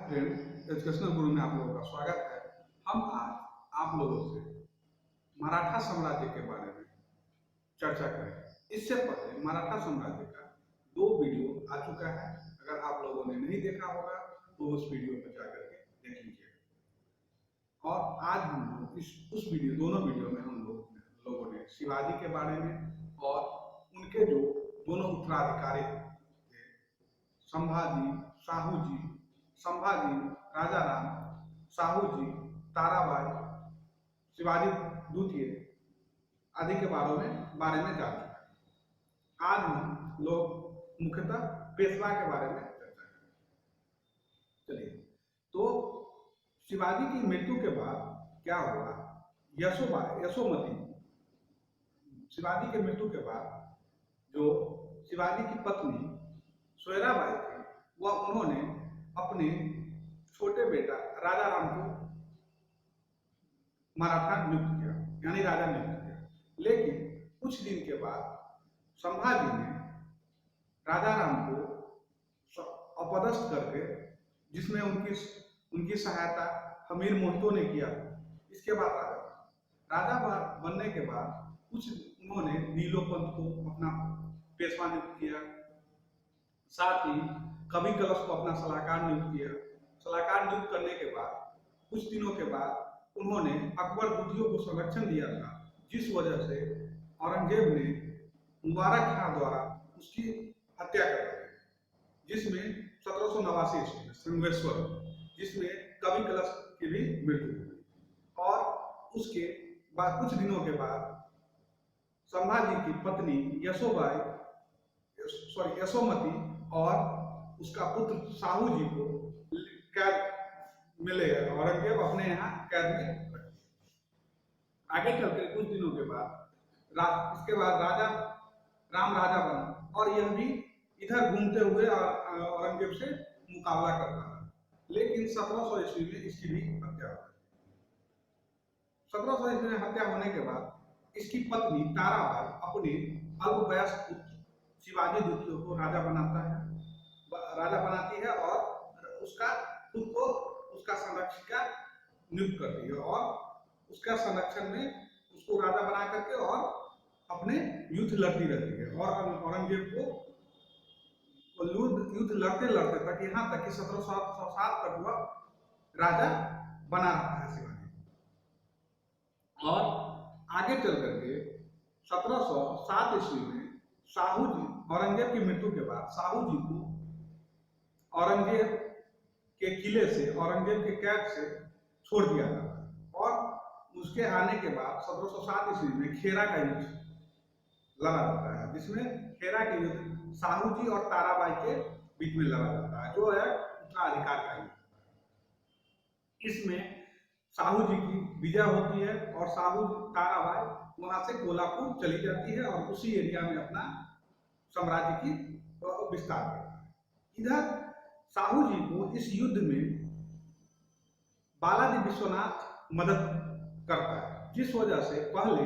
Friend, educational गुरु में आप लोगों का स्वागत है। हम आज आप लोगों से मराठा साम्राज्य के बारे में चर्चा करेंगे। इससे पहले मराठा साम्राज्य का 2 वीडियो आ चुका है। अगर आप लोगों ने नहीं देखा होगा तो उस वीडियो पर जाकर के देख लीजिएगा। और आज हम लोग उस वीडियो दोनों वीडियो में हम लोगों ने शिवाजी के बारे में और उनके जो दोनों उत्तराधिकारी थे, संभाजी, राजा राम, साहू जी, ताराबाई, शिवाजी द्वितीय आदि के बारे में जान चुके हैं। आज हम लोग मुख्यतः पेशवा के बारे में चर्चा करेंगे। चलिए, तो शिवाजी की मृत्यु के बाद क्या हुआ? यशोमती, शिवाजी के मृत्यु के बाद जो शिवाजी की पत्नी सोयराबाई थी, वह उन्होंने अपने छोटे बेटा राजा राम को मराठा नियुक्त किया, यानी राजा नियुक्त किया। लेकिन कुछ दिन के बाद संभाजी ने राजा राम को अपदस्थ करके, जिसमें उनकी सहायता हमीर मोहितो ने किया। इसके बाद राजा बनने के बाद उन्होंने नीलोपंत को अपना पेशवा नियुक्त किया, साथ ही कवि कलश को अपना सलाहकार नियुक्त किया। सलाहकार नियुक्त करने के बाद कुछ दिनों के बाद उन्होंने अकबर द्वितीय को संरक्षण दिया था, जिस वजह से औरंगजेब ने मुबारक खां द्वारा उसकी हत्या कर दी, जिसमें 1789 ईस्वी में श्रृंगेश्वर, जिसमें कवि कलश की भी मृत्यु हुई। और उसके बाद कुछ दिनों के बाद संभाजी की पत्नी यशोमती और उसका पुत्र साहू जी को कैद मिले, औरंगजेब अपने यहाँ कैद में रखे। आगे चलकर कुछ दिनों के बाद इसके बाद राजा राम राजा बना और यह भी इधर घूमते हुए औरंगजेब से मुकाबला करता था। लेकिन 1700 ईस्वी में इसकी भी हत्या हो गई। 1700 ईस्वी में हत्या होने के बाद इसकी पत्नी ताराबाई अपने अल्पवयस्क पुत्र शिवाजी द्वितीय को राजा बनाती है और खुद को उसका संरक्षिका नियुक्त करती है और उसका संरक्षण में उसको राजा बना करके और अपने युद्ध लड़ती रहती है। और औरंगजेब को युद्ध लड़ते तक, यहाँ तक कि 1707 तक वह राजा बना रहता है शिवाजी। और आगे चल करके 1707 ईस्वी में साहू जी, औरंगजेब की मृत्यु के बाद साहू जी को औरंगजेब के किले से, औरंगजेब के कैद से छोड़ दिया जाता है। और उसके आने के बाद 1707 ईस्वी में खेरा का युद्ध लड़ा जाता है, जिसमें खेरा के युद्ध साहू जी और ताराबाई के बीच में लड़ा जाता है, जो है उत्तराधिकार का युद्ध। इसमें साहू जी की विजय होती है और ताराबाई वहां से कोल्हापुर चली जाती है और उसी एरिया में अपना साम्राज्य की विस्तार करता है। इधर साहू जी को इस युद्ध में बालाजी विश्वनाथ मदद करता है, जिस वजह से पहले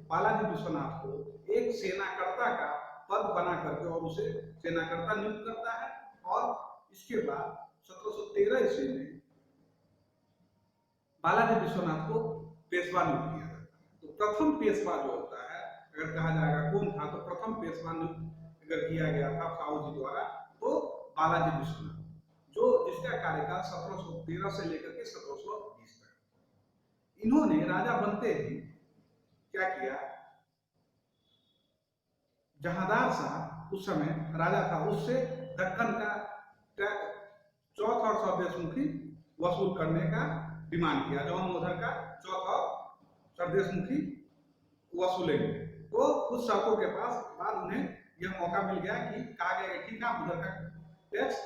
बालाजी विश्वनाथ को एक सेनाकर्ता का पद बना करके और उसे सेनाकर्ता नियुक्त करता है। और इसके बाद 1713 ईस्वी में बालाजी विश्वनाथ को पेशवा नियुक्त किया जाता है। तो प्रथम पेशवा जो होता है, अगर कहा जाएगा कौन था, तो प्रथम पेशवा नियुक्त अगर किया गया था साहू जी द्वारा, तो बालाजी विश्वनाथ, जिसका कार्यकाल 1713 से लेकर के 1720 तक। इन्होंने राजा बनते ही क्या किया? जहांदार शाह उस समय राजा था, उससे दक्कन का चौथ और सरदेशमुखी वसूल करने का डिमांड किया। जौनमोधर का चौथ और सरदेशमुखी वसूलेंगे। तो कुछ शर्तों के बाद उन्हें यह मौका मिल गया कि कहा गया ठीक है, उधर का टैक्स,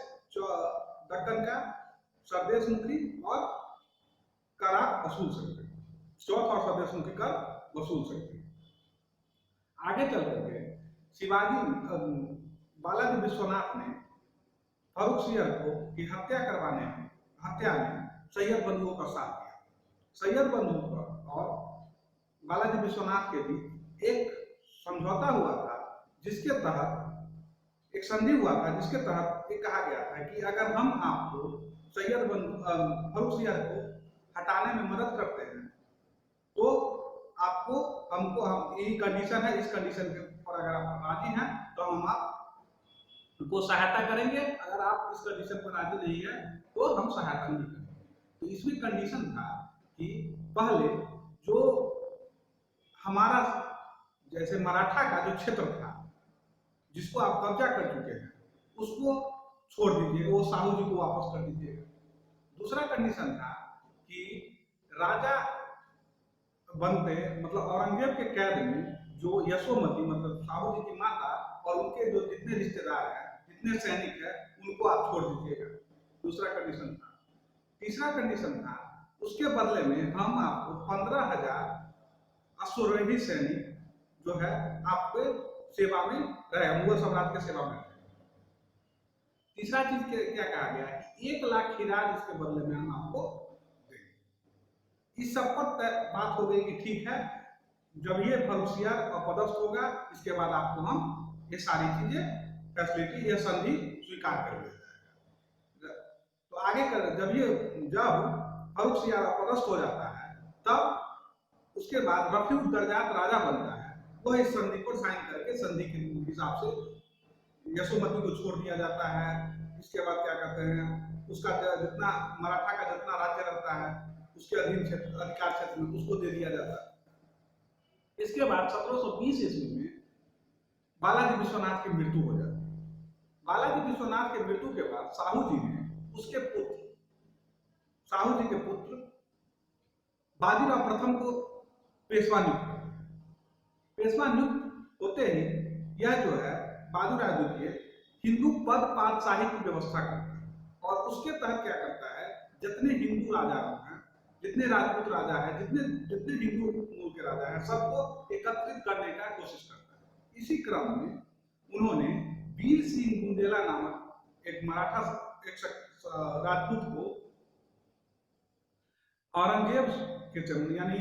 दक्कन का सरदेशमुखी और कर आप वसूल सकते हैं, चौथ और सरदेशमुखी कर वसूल सकते हैं। आगे चल करके बालाजी विश्वनाथ ने फर्रुख सिंह की हत्या में सैयद बंधुओं का साथ दिया। सैयद बंधु और बालाजी विश्वनाथ के बीच एक समझौता हुआ था, जिसके तहत एक संधि हुआ था, जिसके तहत ये कहा गया था कि अगर हम आपको सैयद बंधु फर्रुखसियार को हटाने में मदद करते हैं तो आपको हमको हम यही कंडीशन है, इस कंडीशन के ऊपर अगर आप राजी हैं तो हम आपको सहायता करेंगे, अगर आप इस कंडीशन पर राजी नहीं है तो हम सहायता नहीं करेंगे। तो इसमें कंडीशन था कि पहले जो हमारा जैसे मराठा का जो क्षेत्र था जिसको आप कब्जा कर चुके हैं उसको छोड़ दीजिए, वो साहू जी को वापस कर दीजिएगा। दूसरा कंडीशन था कि राजा बनते मतलब औरंगजेब के कैद में जो यशोमती मतलब साहू जी की माता और उनके जो जितने रिश्तेदार हैं, जितने सैनिक हैं, उनको आप छोड़ दीजिएगा। दूसरा कंडीशन था। तीसरा कंडीशन था उसके बदले में हम आपको 15,000 अश्वरोही सैनिक जो है आपके सेवा में रहे, मुगल साम्राज्य के सेवा में रहे। तीसरा चीज क्या कहा गया कि 1 लाख खिराज इसके बदले में हम आपको देंगे। इस सब पर बात हो गई कि ठीक है, जब ये फर्रुखसियार अपदस्थ होगा इसके बाद आपको हम ये सारी चीजें फैसिलिटी या संधि स्वीकार कर लिया जाएगा। तो आगे कर जब फर्रुखसियार अपदस्थ हो जाता है तब उसके बाद रफीउद दर्जात राजा बनता है, वह इस संधि को साइन करके संधि के हिसाब से यशोमती को छोड़ दिया जाता है। इसके बाद क्या कहते हैं उसका जितना मराठा का जितना राज्य रहता है उसके अधीन क्षेत्र अधिकार क्षेत्र में उसको दे दिया जाता है। इसके बाद 1720 ईस्वी में बालाजी विश्वनाथ की मृत्यु हो जाती है। बालाजी विश्वनाथ की मृत्यु के बाद साहू जी ने उसके पुत्र साहू जी के पुत्र बाजीराव प्रथम को पेशवा नियुक्त कर दिया। पेशवा नियुक्त होते ही यह जो है बाजीराव द्वितीय हिंदू पद पातशाही की व्यवस्था करता है और उसके तहत क्या करता है जितने हिंदू राजा हैं, जितने राजपूत राजा हैं, जितने हिंदू मूल के राजा हैं, सबको एकत्रित करने का कोशिश करता है। इसी क्रम में उन्होंने वीर सिंह बुंदेला नामक एक मराठा राजपूत को औरंगजेब के क्षेत्र यानी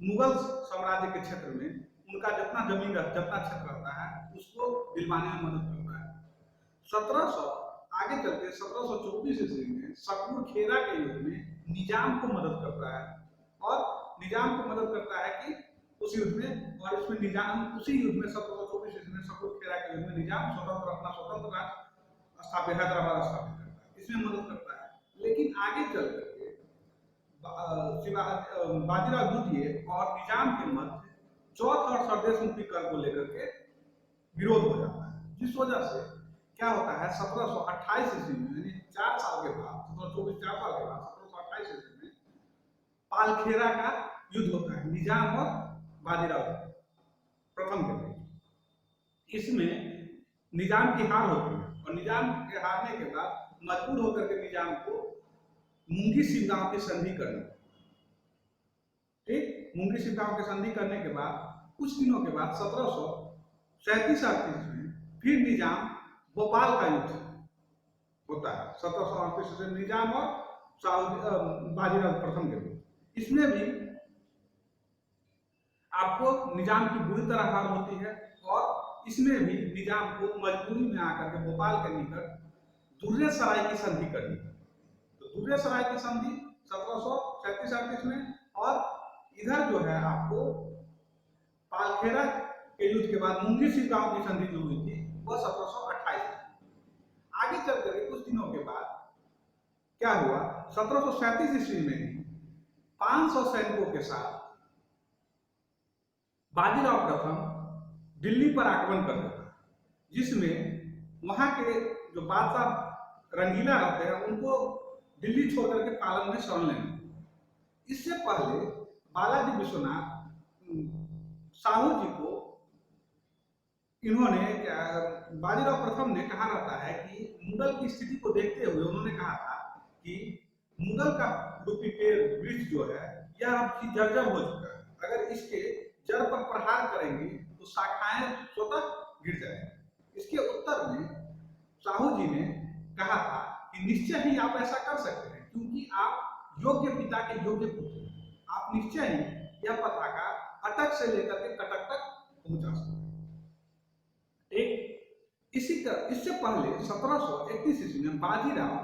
मुगल साम्राज्य के क्षेत्र में उनका जितना जमीन जितना क्षेत्र रहता है उसको दिलवाने में मदद करता है। 1700 आगे चलते 1724 ईस्वी में सकूर खेरा के युद्ध में निजाम को मदद करता है और निजाम को मदद करता है कि उस युद्ध में, और इसमें निजाम उसी युद्ध में 1724 ईस्वी में सकूर खेरा के युद्ध में निजाम अपना स्वतंत्र राज्य स्थापित हैदराबाद स्थापित करता है, इसमें मदद करता है। लेकिन आगे चल करके बाजीराव द्वितीय और निजाम के मध्य चौथ और सरदेश मुक्ति कर को लेकर के विरोध हो जाता है, जिस वजह से क्या होता है 1728 ईस्वी में यानी 4 साल के बाद 1724 4 साल के बाद 1728 ईस्वी में पालखेरा का युद्ध होता है निजाम और बाजीराव प्रथम के बीच। इसमें निजाम की हार होती है और निजाम के हारने के बाद मजबूर होकर के निजाम को मुंगी सिंगांव की संधि करनी। ठीक, मुंगी सिंगांव की संधि करने के बाद कुछ दिनों के बाद 1737 में फिर निजाम भोपाल का युद्ध होता है। 1738 से निजाम और बाजीराव प्रथम के बीच। इसमें भी आपको निजाम की बुरी तरह हार होती है और इसमें भी निजाम को मजबूरी में आकर के भोपाल के निकट दुर्रे सराय की संधि करनी। तो दुर्रे सराय की संधि 1737 में, और इधर जो है आपको पालखेरा के युद्ध के बाद मुंगी सिंगांव की संधि जो हुई थी वह 1728 में। आगे चल करके कुछ दिनों के बाद क्या हुआ 1737 ईस्वी में 500 सैनिकों के साथ बाजीराव प्रथम दिल्ली पर आक्रमण कर देता है, जिसमें वहां के जो बादशाह रंगीला रहते हैं उनको दिल्ली छोड़ करके पालन में शरण लेना। इससे पहले बालाजी विश्वनाथ साहू जी को इन्होंने बाजीराव प्रथम ने कहा रहता है कि मुगल की स्थिति को देखते हुए उन्होंने कहा था कि मुगल का रूपी पेड़ वृक्ष जो है यह अब जर्जर हो चुका है, अगर इसके जड़ पर प्रहार करेंगे तो शाखाएं स्वतः गिर जाएंगी। इसके उत्तर में साहू जी ने कहा था कि निश्चय ही आप ऐसा कर सकते हैं क्योंकि आप योग्य पिता के योग्य पुत्र हैं, आप निश्चय ही यह पताका अटक से लेकर के कटक तक पहुंचा सकते हैं। इससे पहले 1731 ईस्वी में बाजीराव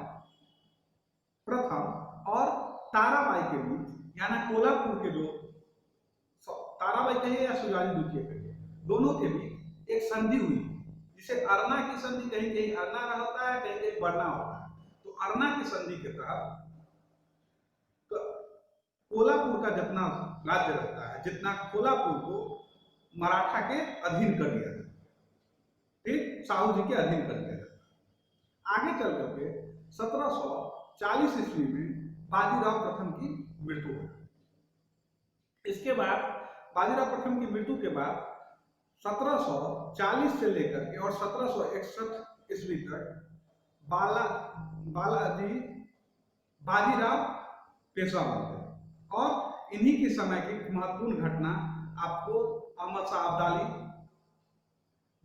प्रथम के बीच यानी कोल्हापुर के जो ताराबाई कहिए या शिवाजी द्वितीय कहिए, दोनों के बीच एक संधि हुई जिसे अरना की संधि, कहीं कहीं अरना होता है, कहीं कहीं बरना होता है। तो अरना की संधि के तहत कोल्हापुर का जितना राज्य रहता है, जितना कोल्हापुर को मराठा के अधीन कर दिया जाता है, ठीक, साहू जी के अधीन कर दिया जाता है। आगे चल करके 1740 ईस्वी में बाजीराव प्रथम की मृत्यु हुई। इसके बाद बाजीराव प्रथम की मृत्यु के बाद 1740 से लेकर के और 1761 ईस्वी तक बालाजी बाजीराव पेशवा बनते हैं। और इन्हीं के समय की महत्वपूर्ण घटना आपको अहमद शाह अब्दाली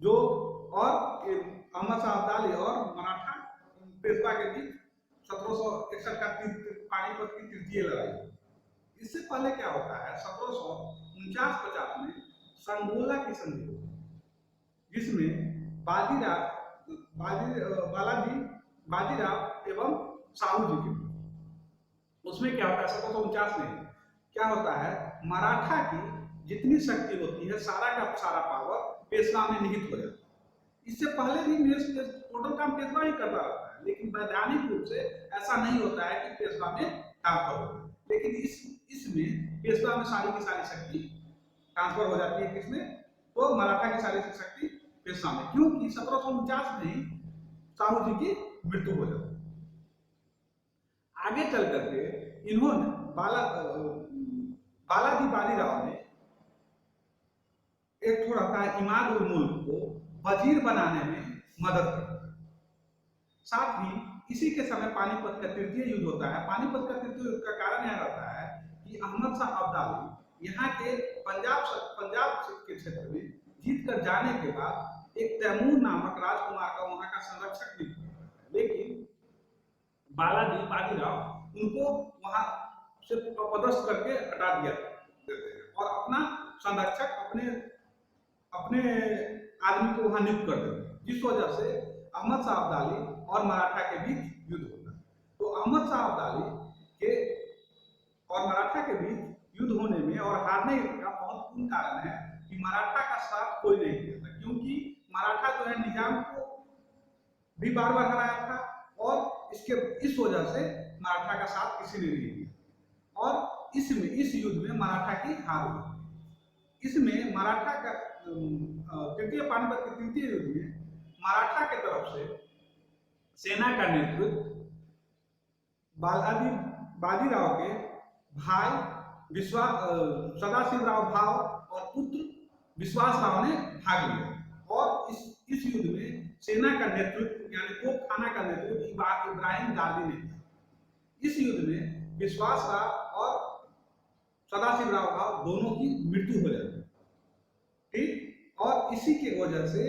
जो और अहमद शाह अब्दाली और मराठा पेशवा के बीच 1761 का पानीपत की तृतीय लड़ाई। इससे पहले क्या होता है, 1749-50 में संगोला की संधि होती है, जिसमें बाजीराव एवं साहू जी के बीच। उसमें क्या होता है, 1749 में क्या होता है, मराठा की जितनी शक्ति होती है सारा का सारा पावर पेशवा में निहित हो जाता है। इससे पहले भी टोटल काम पेशवा ही करता रहता है, लेकिन वैधानिक रूप से ऐसा नहीं होता है कि पेशवा में ट्रांसफर होता है। लेकिन इसमें पेशवा में सारी की सारी शक्ति ट्रांसफर हो जाती है। किसमें? तो मराठा की सारी शक्ति पेशवा में, क्योंकि 1749 में ही साहू जी की मृत्यु हो जाती है। आगे चल करके इन्होंने बालाजी बाजीराव ने एक थोड़ा था इमाद उल मुल्क को वजीर बनाने में मदद की। साथ ही इसी के समय पानीपत का तृतीय युद्ध होता है। पानीपत का तृतीय युद्ध का कारण यह रहता है कि अहमद शाह अब्दाली यहाँ के पंजाब के क्षेत्र में जीत कर जाने के बाद एक तैमूर नामक राजकुमार का वहां का संरक्षक नियुक्त करता है, लेकिन बालाजी बाजीराव उनको वहां से अपदस्थ करके हटा दिया देते हैं और अपना संरक्षक अपने आदमी को वहां नियुक्त कर देते हैं, जिस वजह से अहमद शाह अब्दाली और मराठा के बीच युद्ध होता है। तो अहमद शाह अब्दाली के और मराठा के बीच युद्ध होने में और हारने का महत्वपूर्ण कारण है कि मराठा का साथ कोई नहीं दिया था, क्योंकि मराठा जो है निजाम को भी बार बार हराया था और इस वजह से मराठा का साथ किसी ने नहीं दिया और इस युद्ध में मराठा की हार हुई। इसमें मराठा का तृतीय पानीपत के तृतीय युद्ध में मराठा के तरफ से सेना का नेतृत्व बाजीराव के भाई सदाशिवराव भाव और पुत्र विश्वास राव ने भाग लिया और इस युद्ध में सेना का नेतृत्व यानी तोपखाना का नेतृत्व इब्राहिम गाजी ने किया। इस युद्ध में विश्वास राव और सदाशिवराव भाव दोनों की मृत्यु हो जाती है, ठीक। और इसी के वजह से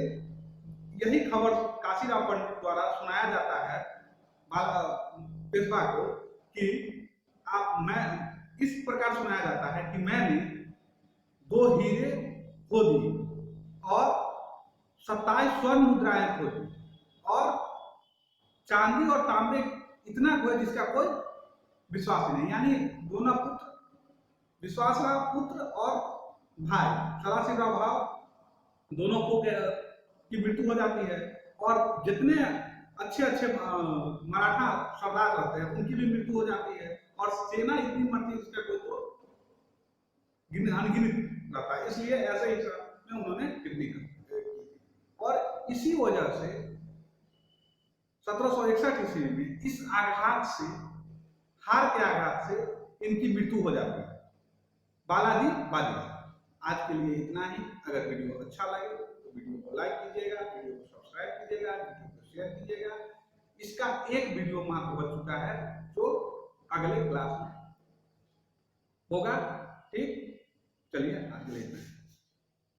यही खबर काशीराव पंडित द्वारा सुनाया जाता है पेशवा को कि मैं इस प्रकार सुनाया जाता है कि मैंने 2 हीरे खो दिए और 27 स्वर्ण मुद्राएं खो दी और चांदी और तांबे इतना खोए जिसका कोई विश्वास नहीं। यानी दोनों पुत्र विश्वासराव पुत्र और भाई सदाशिवराव भाव दोनों को की मृत्यु हो जाती है और जितने अच्छे मराठा सरदार रहते हैं उनकी भी मृत्यु हो जाती है और सेना इतनी मरती है जिसका कोई तो अनगिनत रहता है। इसलिए ऐसे ही में उन्होंने टिप्पणी की और इसी वजह से 1761 ईस्वी में इस आघात से हार के आघात से इनकी मृत्यु हो जाती है बालाजी बाजीराव। आज के लिए इतना ही। अगर वीडियो अच्छा लगे तो वीडियो को लाइक कीजिएगा, वीडियो को सब्सक्राइब कीजिएगा, वीडियो को शेयर कीजिएगा। इसका एक वीडियो मात्र बच चुका है जो अगले क्लास में होगा, ठीक। चलिए आज के लिए इतना।